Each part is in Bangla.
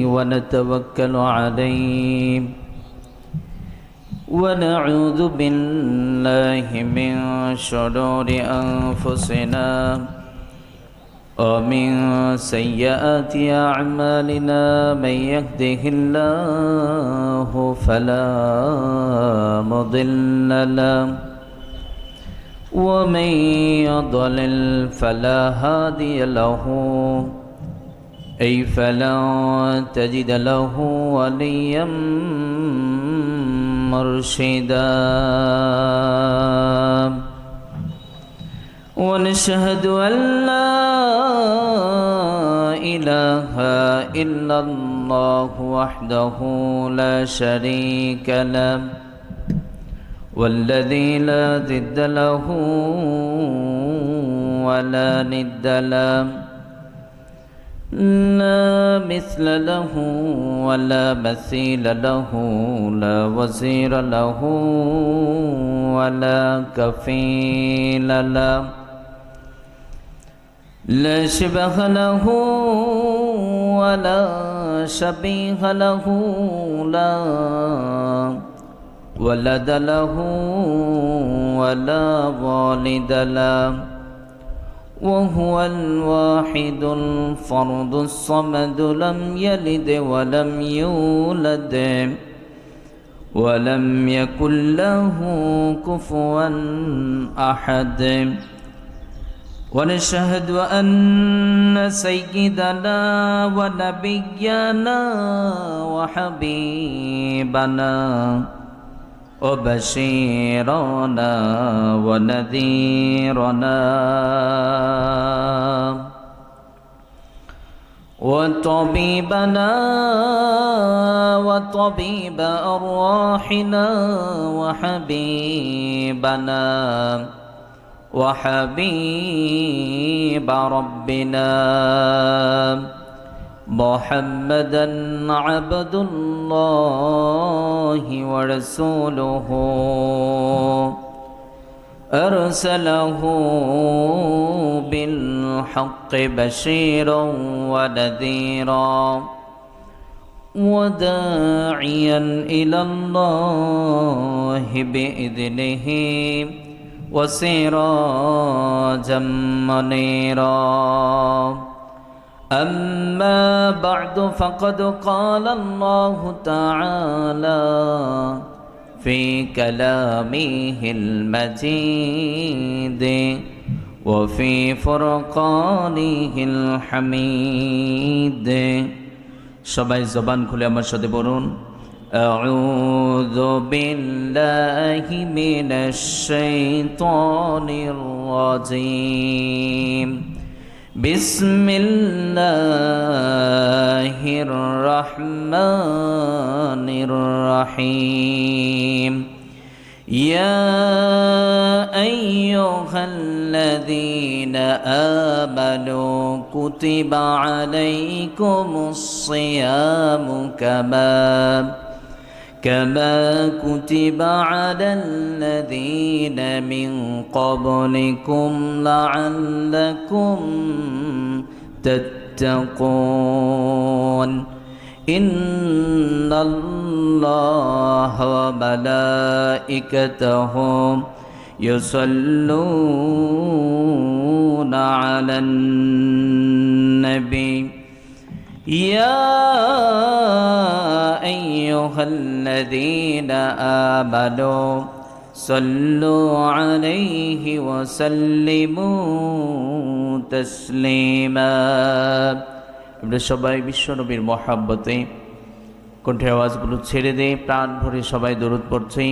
ونتوكل عليه ونعوذ بالله من شرور أنفسنا ومن سيئات أعمالنا من يهده الله فلا مضل له ومن يضلل فلا هادي له أي فلا تجد له وليا مرشدا ونشهد أن لا إله إلا الله وحده لا شريك له والذي لا ضد له ولا ند له لا مثل له ولا مثيل له لا وزير له ولا كفيل له لا شبه له ولا شبيه له لا ولد له ولا والد له وهو الواحد الفرد الصمد لم يلد ولم يولد ولم يكن له كفوا أحد ونشهد أن سيدنا ونبينا وحبيبنا وبشيرنا ونذيرنا وطبيبنا وطبيب أرواحنا وحبيبنا وحبيب ربنا محمدا عبد الله ورسوله أرسله بالحق بشيرا ونذيرا وداعيا إلى الله بإذنه وسراجا منيرا أما بعد فقد قال الله تعالى في كلامه المجيد وفي فرقانه الحميد সবাই জবান খুলে আমার সাথে বলুন أعوذ بالله من الشيطان الرجيم بسم الله الرحمن الرحيم يا أيها الذين آمنوا كتب عليكم الصيام كما كتب على الذين من قبلكم لعلكم تتقون إن الله وملائكته يصلون على النبي يا أيها الذين آمنوا صلوا عليه وسلموا تسليما আমরা সবাই বিশ্বনবীর মহব্বতে কণ্ঠের আওয়াজগুলো ছেড়ে দিয়ে প্রাণ ভরে সবাই দরুদ পড়ছি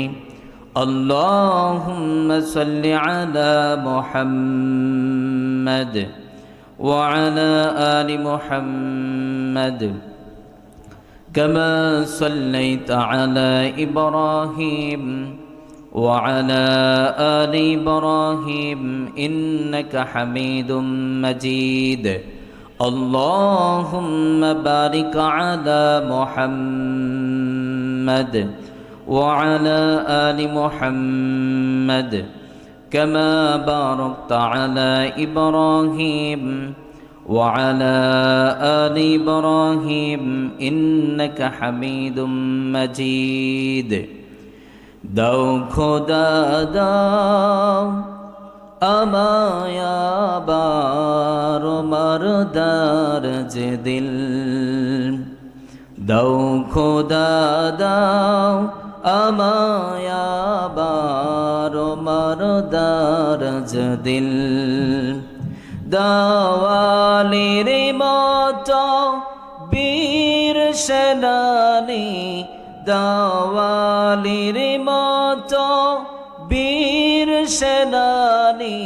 আল্লাহুম্মা সাল্লি আলা মুহাম্মাদ ওয়া আলা আলি মুহাম্মাদ কামা সাল্লাইতা আলা ইব্রাহিম ওয়া আলা আলি ইব্রাহিম ইন্নাকা হামিদুম মাজিদ اللهم بارك على محمد وعلى آل محمد كما باركت على إبراهيم وعلى آل إبراهيم إنك حميد مجيد দাও খোদা দাও আমায় আবার মরদার যে দিল দাও খোদা দাও আমায় আবার মরদার যে দিল দাওয়ালির মতো বীর সেনানী দাওয়ালির মতো বীর সেনানী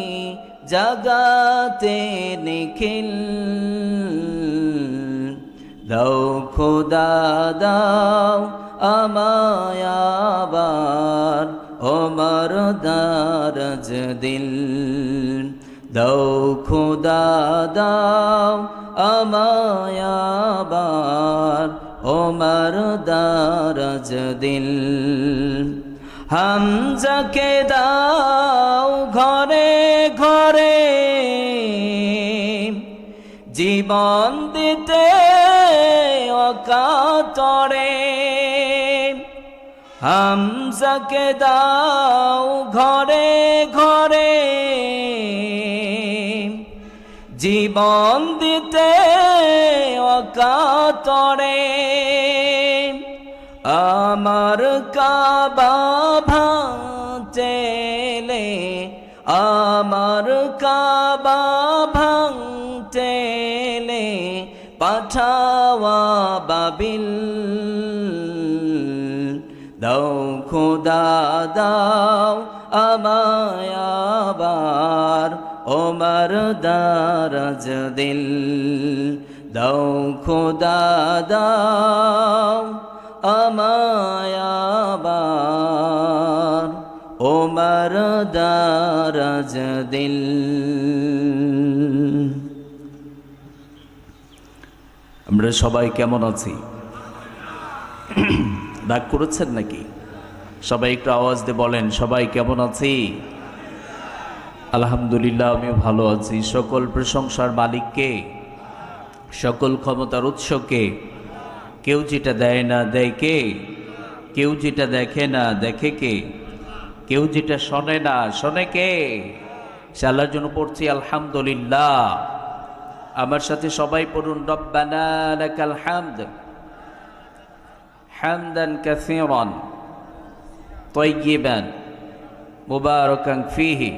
জাগাতে নিখিল দাও খোদা দাও আমায় আবার ওমর দারজ দিল দাও খোদা দাও আমায় আবার ওমর দারজ দিল হামজাকে দাও ঘরে ঘরে জীবন দিতে অকাতরে হামজাকে দাও ঘরে ঘরে জীবন দিতে অকাতরে আমার কাবা ভাঙতেলে আমার কাবা ভাঙতেলে পাঠাওয়া বাবিল দাও খোদা দাও আমায় আবার ওমর দারজ দিল দাও খোদা দাও আমায় আবার ওমর দারজ দিল আমরা সবাই কেমন আছি? রাগ করেছেন নাকি? সবাই একটু আওয়াজ দিয়ে বলেন সবাই কেমন আছি? আলহামদুলিল্লাহ আমি ভালো আছি। সকল প্রশংসার মালিককে, সকল ক্ষমতার উৎসকে। কেউ যেটা দেয় না দেয় কে? কেউ যেটা দেখে না দেখে কে? কেউ যেটা শোনে না শোনে কে? সে আল্লাহর জন্য পড়ছি আলহামদুলিল্লাহ। আমার সাথে সবাই পড়ুন রব্বানা লাকাল হামদ হামদান কাসীরান তাইয়িবান মুবারাকান ফীহি।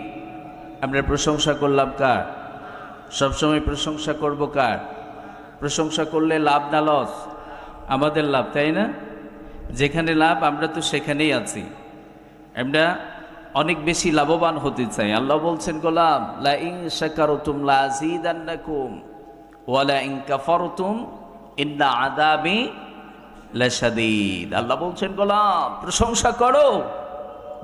আমরা প্রশংসা করলাম কার? সবসময় প্রশংসা করব কার? প্রশংসা করলে লাভ না লস? আমাদের লাভ, তাই না? যেখানে লাভ আমরা তো সেখানেই আছি। আমরা অনেক বেশি লাভবান হতে চাই। আল্লাহ বলছেন গোলাম লা ইন শাকারতুম লা আযীদান্নাকুম ওয়া লা ইন কাফারতুম ইন্না আযাবি লাশাদীদ। আল্লাহ বলছেন গোলাম প্রশংসা করো,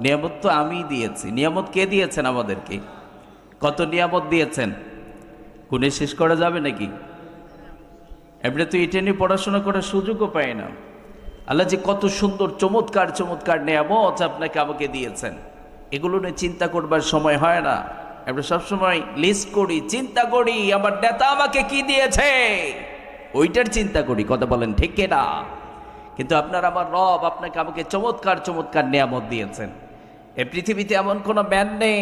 নিয়ামত তো আমি দিয়েছি। নিয়ামত কে দিয়েছেন আমাদেরকে? কত নিয়ামত দিয়েছেন গুণে শেষ করা যাবে নাকি? এমনি তো এটা নিয়ে পড়াশোনা করার সুযোগও পায় না। আল্লাহ যে কত সুন্দর চমৎকার চমৎকার নিয়ামত আপনাকে আমাকে দিয়েছেন, এগুলো নিয়ে চিন্তা করবার সময় হয় না। আমরা সবসময় লিস্ট করি, চিন্তা করি আমার নেতা আমাকে কি দিয়েছে, ওইটার চিন্তা করি। কথা বলেন ঠিক না? কিন্তু আপনার আমার রব আপনাকে আমাকে চমৎকার চমৎকার নিয়ামত দিয়েছেন। এই পৃথিবীতে এমন কোনো ম্যান নেই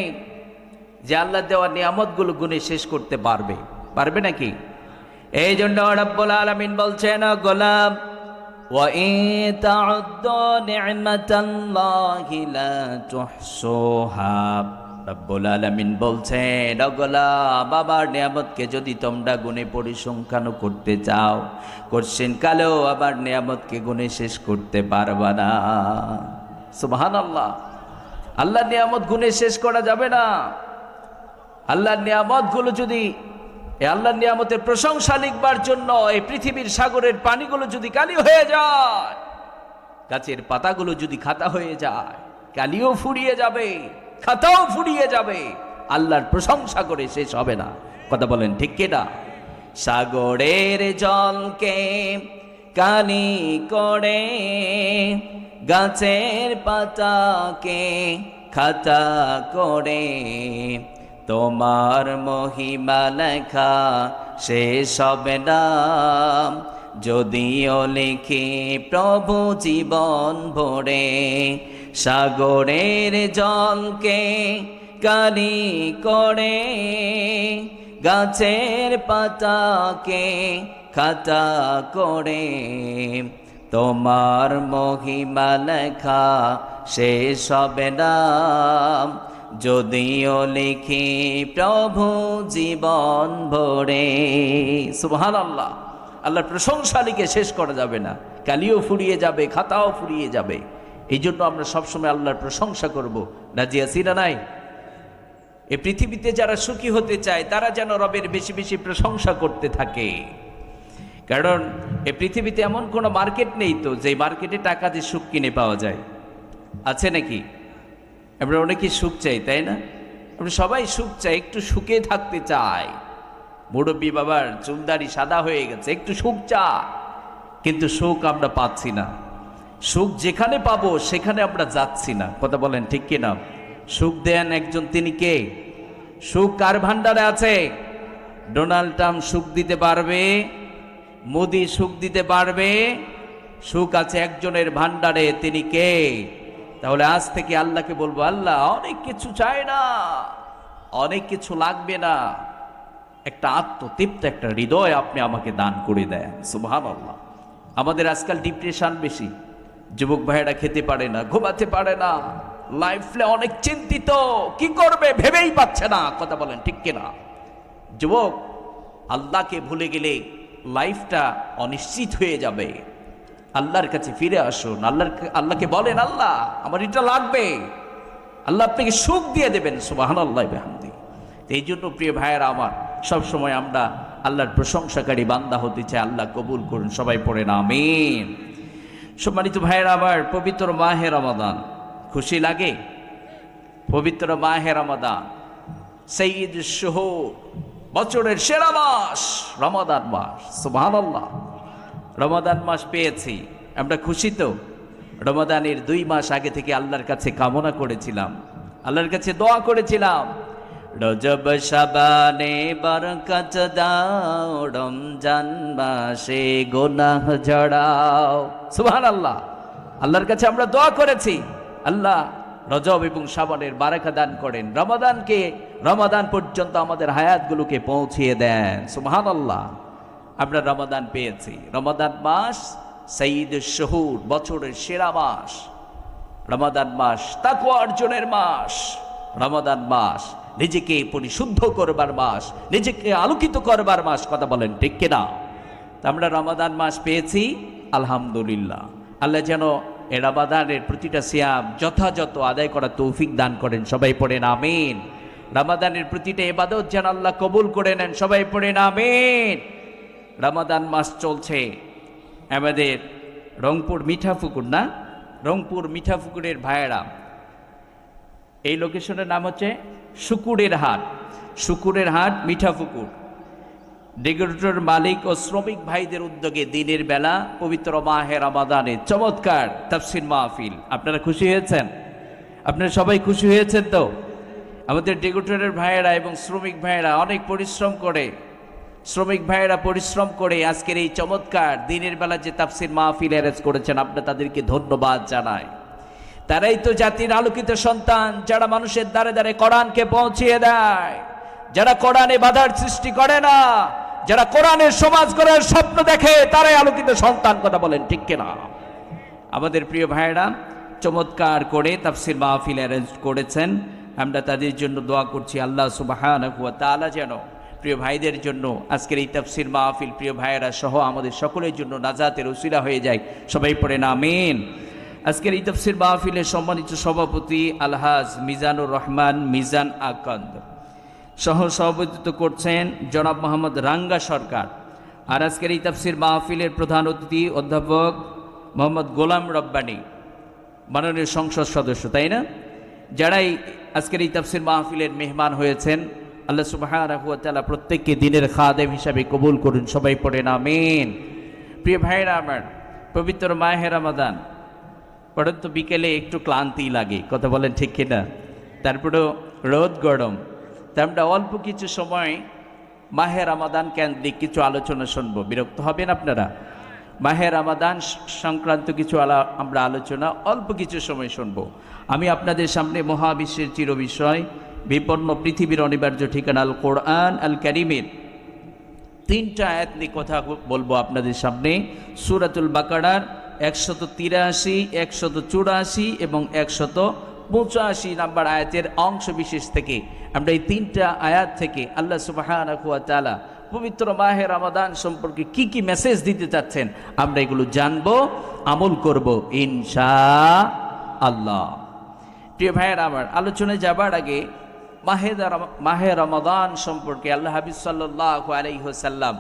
যে আল্লাহ দেওয়া নিয়ামতগুলো গুণে শেষ করতে পারবে। পারবে নাকি? এই জন্য রব্বুল আলামিন বলছেন গোলাম ওয়া ইন তা'উদ্দু নি'মাতাল্লাহি লা তুহসুহা। রব্বুল আলামিন বলছেন গোলাম বাবার নিয়ামতকে যদি তোমরা গুণে পরিসংখ্যান করতে চাও, কোশ্চেন কালেও আবার নিয়ামতকে গুণে শেষ করতে পারবা না। সুবহানাল্লাহ। আল্লাহর নিয়ামত গুণে শেষ করা যাবে না। আল্লাহর নিয়ামতগুলো যদি আল্লাহর নিয়ামতের প্রশংসা লিখবার জন্য এই পৃথিবীর সাগরের পানিগুলো যদি কালি হয়ে যায়, গাছের পাতাগুলো যদি খাতা হয়ে যায়, কালিও ফুরিয়ে যাবে, খাতাও ফুরিয়ে যাবে, আল্লাহর প্রশংসা করে শেষ হবে না। কথা বলেন ঠিক কিনা? সাগরের জলকে কালি করে, গাছের পাতাকে খাতা করে, তোমার মহিমা লেখা শেষ হবে না, যদিও লিখি প্রভু জীবন ভরে। সাগরের জলকে কালি করে, গাছের পাতাকে খাতা করে, তোমার মহিমা লেখা শেষ হবে না, যদিও লিখি প্রভু জীবন ভরে। সুবহানাল্লাহ। আল্লাহর প্রশংসা লিখে শেষ করা যাবে না, কালিও ফুরিয়ে যাবে, খাতাও ফুরিয়ে যাবে। এই জন্য আমরা সবসময় আল্লাহর প্রশংসা করব। রাজি আছি না নাই? এই পৃথিবীতে যারা সুখী হতে চায় তারা যেন রবের বেশি বেশি প্রশংসা করতে থাকে। কারণ এই পৃথিবীতে এমন কোনো মার্কেট নেই তো যে মার্কেটে টাকা দিয়ে সুখ কিনে পাওয়া যায়, আছে নাকি? আমরা অনেকেই সুখ চাই, তাই না? আমরা সবাই সুখ চাই, একটু সুখে থাকতে চাই। মুরব্বী বাবার চুলদারি সাদা হয়ে গেছে, একটু সুখ চা, কিন্তু সুখ আমরা পাচ্ছি না। সুখ যেখানে পাবো সেখানে আমরা যাচ্ছি না। কথা বলেন ঠিক কিনা? সুখ দেন একজন, তিনি কে? সুখ কার ভান্ডারে আছে? ডোনাল্ড ট্রাম্প সুখ দিতে পারবে, মোদি সুখ দিতে পারবে? সুখ আছে একজনের ভান্ডারে, তিনি কে? তাহলে আজ থেকে আল্লাহকে বলবো, আল্লাহ অনেক কিছু চাই না, অনেক কিছু লাগবে না, একটা আত্মতৃপ্ত একটা হৃদয় আপনি আমাকে দান করে দেন। সুবহানাল্লাহ। আমাদের আজকাল ডিপ্রেশন বেশি, যুবক ভাইয়েরা খেতে পারে না, ঘুমাতে পারে না, লাইফে অনেক চিন্তিত, কি করবে ভেবেই পাচ্ছে না। কথা বলেন ঠিক কিনা? যুবক, আল্লাহকে ভুলে গেলে লাইফটা অনিশ্চিত হয়ে যাবে। আল্লাহর কাছে ফিরে আসুন, আল্লাহকে বলেন, আল্লাহ আমার এটা লাগবে, আল্লাহ আপনাকে সুখ দিয়ে দেবেন। সুবহানাল্লাহ বিহামদি। এই জন্য প্রিয় ভাইয়েরা আমার, সবসময় আমরা আল্লাহর প্রশংসাকারী বান্দা হতে চাই। আল্লাহ কবুল করুন, সবাই পড়েন আমিন। সম্মানিত ভাইয়েরা আমার, পবিত্র মাহে রমাদান, খুশি লাগে? পবিত্র মাহে রমাদান, সাইয়্যিদুশ শুহুর, বছরের সেরা মাস রমাদান মাস। সুবহানাল্লাহ। রমাদান মাস পেয়েছি, আমরা খুশি তো? রমাদানের 2 মাস আগে থেকে আল্লাহর কাছে কামনা করেছিলাম, আল্লাহর কাছে দোয়া করেছিলাম, রজব শাবানে বরকত দাও, রমজান মাসে গুনাহ ঝরাও। সুবহানাল্লাহ। আল্লাহর কাছে আমরা দোয়া করেছি, আল্লাহ রজব এবং শাবানের বারাকা দান করেন, রমাদান পর্যন্ত আমাদের হায়াতগুলোকে পৌঁছিয়ে দেন। সুবহানাল্লাহ। আমরা রমাদান পেয়েছি। রমাদান মাস সাইয়্যিদুশ শুহুর, বছরের সেরা মাস। রমাদান মাস তাকওয়া অর্জনের মাস। রমাদান মাস নিজেকে পরিশুদ্ধ করবার মাস, নিজেকে আলোকিত করবার মাস। কথা বলেন ঠিক কিনা? আমরা রমাদান মাস পেয়েছি, আলহামদুলিল্লাহ। আল্লাহ যেন এ রমাদানের প্রতিটা সিয়াম যথাযথ আদায় করা তৌফিক দান করেন। সবাই পড়েন আমিন। রমাদানের প্রতিটা ইবাদত যেন আল্লাহ কবুল করে নেন। সবাই পড়েন আমিন। রমাদান মাস চলছে আমাদের রংপুর মিঠাপুকুর, না? রংপুর মিঠাপুকুরের ভাইয়েরা, এই লোকেশনের নাম হচ্ছে শুকুরের হাট। শুকুরের হাট, মিঠাপুকুর। ডেকোরেটর মালিক ও শ্রমিক ভাইদের উদ্যোগে দিনের বেলা পবিত্র মাহে রমাদানে চমৎকার তাফসীর মাহফিল। আপনারা খুশি হয়েছেন? আপনারা সবাই খুশি হয়েছেন তো? আমাদের ডেকোরেটরের ভাইয়েরা এবং শ্রমিক ভাইয়েরা অনেক পরিশ্রম করে, শ্রমিক ভাইয়েরা পরিশ্রম করে আজকের এই চমৎকার দিনের বেলা যে তাফসীর মাহফিল অ্যারেঞ্জ করেছেন, আমরা তাদেরকে ধন্যবাদ জানাই। তারাই তো জাতির আলোকিত সন্তান, যারা মানুষের দ্বারে দ্বারে কোরআনকে পৌঁছিয়ে দেয়, যারা কোরআনে বাধার সৃষ্টি করে না, যারা কোরআনের সমাজ গড়ার স্বপ্ন দেখে, তারাই আলোকিত সন্তান। কথা বলেন ঠিক কিনা? আমাদের প্রিয় ভাইয়েরা চমৎকার করে তাফসীর মাহফিল অ্যারেঞ্জ করেছেন, আমরা তাদের জন্য দোয়া করছি। আল্লাহ সুবহানাহু ওয়া তাআলা যেন প্রিয় ভাইদের জন্য আজকের এই তাফসীর মাহফিল প্রিয় ভাইয়েরা সহ আমাদের সকলের জন্য নাজাতের উসিলা হয়ে যায়। সবাই পড়েন আমিন। আজকের এই তাফসীর মাহফিলের সম্মানিত সভাপতি আলহাজ মিজানুর রহমান মিজান আকন্দ, সহ সভাপতিত্ব করছেন জনাব মোহাম্মদ রাঙ্গা সরকার। আর আজকের এই তাফসীর মাহফিলের প্রধান অতিথি অধ্যাপক মোহাম্মদ গোলাম রব্বানী, মাননীয় সংসদ সদস্য, তাই না? যারাই আজকের এই তাফসীর মাহফিলের মেহমান হয়েছেন, আল্লাহ সুবহানাহু ওয়া তাআলা প্রত্যেককে দিনের খাদেম হিসাবে কবুল করুন। সবাই পড়েন আমিন। প্রিয় ভাইরা আমার, পবিত্র মাহে রমাদান পড়েন তো বিকেলে একটু ক্লান্তি লাগে। কথা বলেন ঠিক কিনা? তারপরেও রোদ গরম, তা আমরা অল্প কিছু সময় মাহে রমাদান কেন্দ্রিক কিছু আলোচনা শুনবো। বিরক্ত হবেন আপনারা? মাহে রমাদান সংক্রান্ত কিছু আমরা আলোচনা অল্প কিছু সময় শুনবো। আমি আপনাদের সামনে মহাবিশ্বের চিরবিষয় বিপন্ন পৃথিবীর অনিবার্য ঠিকানা আল কোরআন আল কারীমের 3টা আয়াত নিয়ে কথা বলবো আপনাদের সামনে। সূরাতুল বাকারার 183, 184 এবং 185 নম্বর আয়াতের অংশ বিশেষ থেকে আমরা এই 3টা আয়াত থেকে আল্লাহ সুবহানাহু ওয়া তাআলা পবিত্র মাহে রমাদান সম্পর্কে কি কি মেসেজ দিতে চাচ্ছেন আমরা এগুলো জানবো, আমল করব ইনশাআল্লাহ। প্রিয় ভাইয়েরা আমার, আলোচনায় যাবার আগে মাহে রমাদান সম্পর্কে আল্লাহ হাবিব সাল্লাল্লাহু আলাইহি ওয়াসাল্লাম